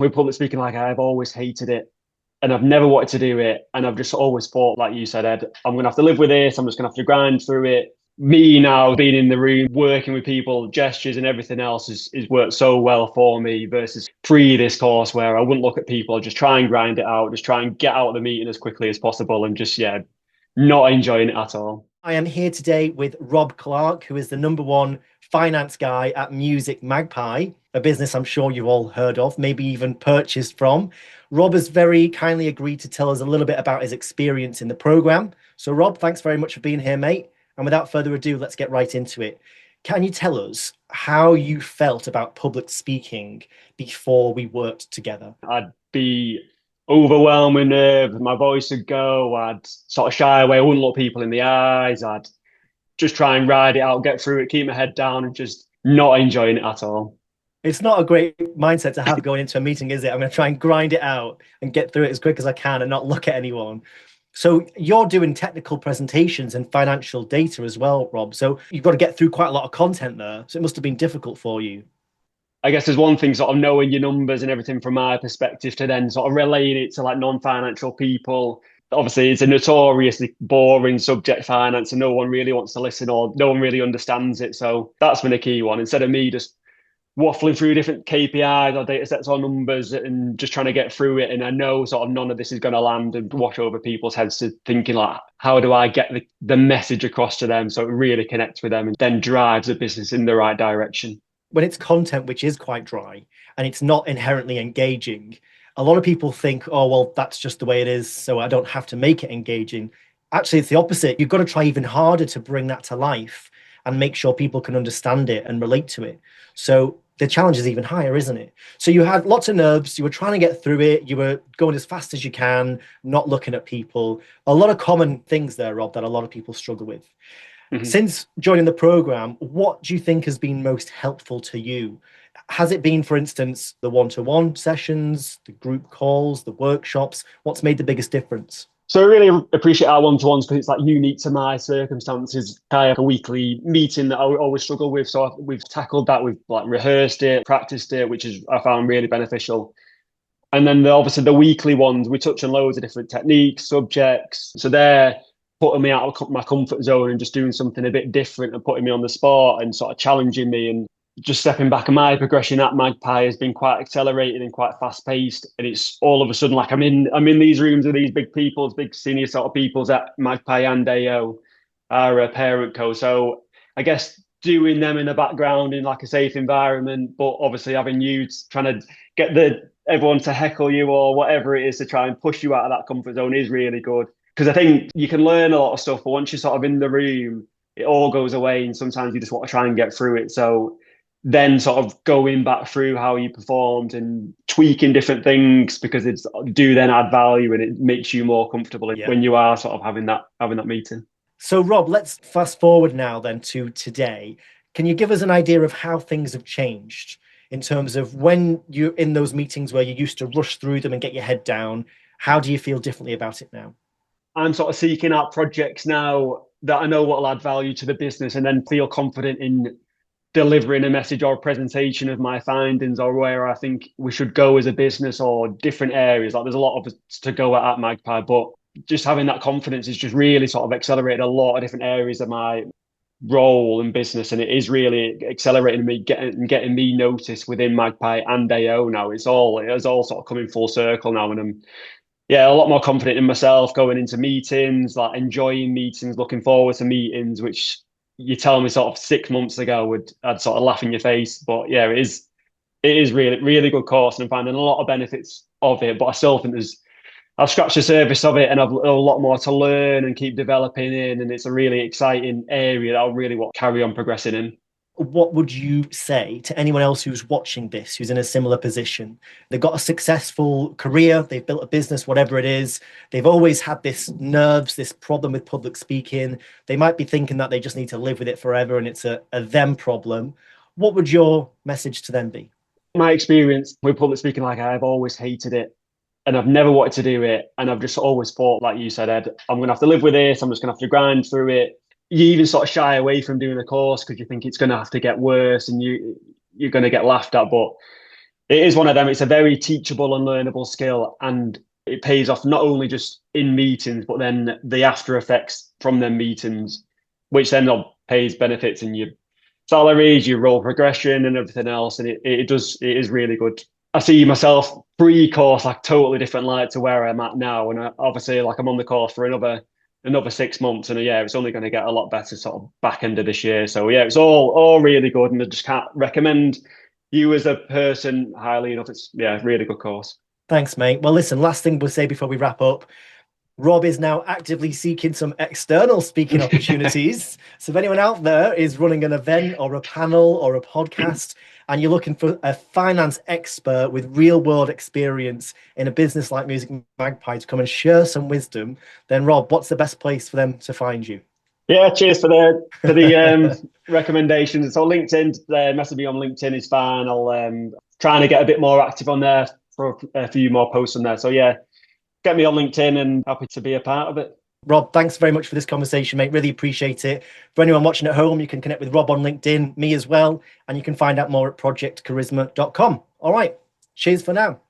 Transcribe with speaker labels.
Speaker 1: With public speaking, like I've always hated it and I've never wanted to do it. And I've just always thought, like you said, Ed, I'm going to have to live with this. I'm just going to have to grind through it. Me now being in the room, working with people, gestures and everything else is worked so well for me versus pre this course where I wouldn't look at people, just try and grind it out, just try and get out of the meeting as quickly as possible and just, yeah, not enjoying it at all.
Speaker 2: I am here today with Rob Clark, who is the number one finance guy at Music Magpie, a business I'm sure you've all heard of, maybe even purchased from. Rob has very kindly agreed to tell us a little bit about his experience in the program. So, Rob, thanks very much for being here, mate. And without further ado, let's get right into it. Can you tell us how you felt about public speaking before we worked together?
Speaker 1: I'd be overwhelmed with nerves, my voice would go, I'd sort of shy away, I wouldn't look people in the eyes, I'd just try and ride it out, get through it, keep my head down and just not enjoying it at all.
Speaker 2: It's not a great mindset to have going into a meeting, is it? I'm going to try and grind it out and get through it as quick as I can and not look at anyone. So you're doing technical presentations and financial data as well, Rob. So you've got to get through quite a lot of content there. So it must have been difficult for you.
Speaker 1: I guess there's one thing sort of knowing your numbers and everything from my perspective to then sort of relaying it to like non-financial people. Obviously, it's a notoriously boring subject, finance, and no one really wants to listen or no one really understands it. So that's been a key one. Instead of me just waffling through different KPIs or data sets or numbers and just trying to get through it. And I know sort of none of this is going to land and wash over people's heads to thinking like, how do I get the message across to them so it really connects with them and then drives the business in the right direction?
Speaker 2: When it's content which is quite dry and it's not inherently engaging, a lot of people think, oh, well, that's just the way it is, so I don't have to make it engaging. Actually, it's the opposite. You've got to try even harder to bring that to life and make sure people can understand it and relate to it. So the challenge is even higher, isn't it? So you had lots of nerves, you were trying to get through it, you were going as fast as you can, not looking at people. A lot of common things there, Rob, that a lot of people struggle with.
Speaker 1: Mm-hmm.
Speaker 2: Since joining the program, what do you think has been most helpful to you? Has it been, for instance, the one-to-one sessions, the group calls, the workshops? What's made the biggest difference?
Speaker 1: So I really appreciate our one-to-ones because it's like unique to my circumstances. I have a weekly meeting that I always struggle with. So we've tackled that. We've like rehearsed it, practiced it, which is I found really beneficial. And then obviously the weekly ones, we touch on loads of different techniques, subjects. So they're putting me out of my comfort zone and just doing something a bit different and putting me on the spot and sort of challenging me and just stepping back. And my progression at Magpie has been quite accelerated and quite fast paced. And it's all of a sudden like I'm in these rooms with these big peoples, big senior sort of peoples at Magpie and AO, our parent co. So I guess doing them in the background in like a safe environment, but obviously having you trying to get everyone to heckle you or whatever it is to try and push you out of that comfort zone is really good. Because I think you can learn a lot of stuff, but once you're sort of in the room, it all goes away, and sometimes you just want to try and get through it. So then sort of going back through how you performed and tweaking different things because it's do then add value and it makes you more comfortable
Speaker 2: Yeah.
Speaker 1: when you are sort of having that meeting.
Speaker 2: So, Rob, let's fast forward now then to today. Can you give us an idea of how things have changed in terms of when you're in those meetings where you used to rush through them and get your head down? How do you feel differently about it now?
Speaker 1: I'm sort of seeking out projects now that I know what will add value to the business and then feel confident in delivering a message or a presentation of my findings or where I think we should go as a business or different areas. Like there's a lot of us to go at Magpie, but just having that confidence has just really sort of accelerated a lot of different areas of my role in business, and it is really accelerating me getting me noticed within Magpie and AO now. It's all sort of coming full circle now, and I'm yeah, a lot more confident in myself going into meetings, like enjoying meetings, looking forward to meetings, which you tell me sort of 6 months ago I'd sort of laugh in your face. But yeah, it is really, really good course and I'm finding a lot of benefits of it. But I still think I've scratched the surface of it and I've a lot more to learn and keep developing in. And it's a really exciting area that I really want to carry on progressing in.
Speaker 2: What would you say to anyone else who's watching this, who's in a similar position? They've got a successful career, they've built a business, whatever it is. They've always had this nerves, this problem with public speaking. They might be thinking that they just need to live with it forever and it's a them problem. What would your message to them be?
Speaker 1: My experience with public speaking, like I've always hated it and I've never wanted to do it. And I've just always thought, like you said, Ed, I'm going to have to live with this. I'm just going to have to grind through it. You even sort of shy away from doing the course because you think it's going to have to get worse and you're going to get laughed at. But it is one of them. It's a very teachable and learnable skill, and it pays off not only just in meetings, but then the after effects from them meetings, which then pays benefits in your salaries, your role progression, and everything else. And it is really good. I see myself pre-course like totally different light to where I'm at now, and obviously like I'm on the course for another 6 months, and yeah, it's only going to get a lot better sort of back end of this year. So yeah, it's all really good, and I just can't recommend you as a person highly enough. It's yeah, really good course.
Speaker 2: Thanks, mate. Well, listen, last thing we'll say before we wrap up. Rob is now actively seeking some external speaking opportunities. So if anyone out there is running an event or a panel or a podcast and you're looking for a finance expert with real world experience in a business like Music Magpie to come and share some wisdom, then Rob, what's the best place for them to find you?
Speaker 1: Yeah, cheers for the recommendations. So LinkedIn, message me on LinkedIn is fine. I'll trying to get a bit more active on there for a few more posts on there. So yeah, get me on LinkedIn and happy to be a part of it.
Speaker 2: Rob, thanks very much for this conversation, mate. Really appreciate it. For anyone watching at home, you can connect with Rob on LinkedIn, me as well, and you can find out more at projectcharisma.com. All right. Cheers for now.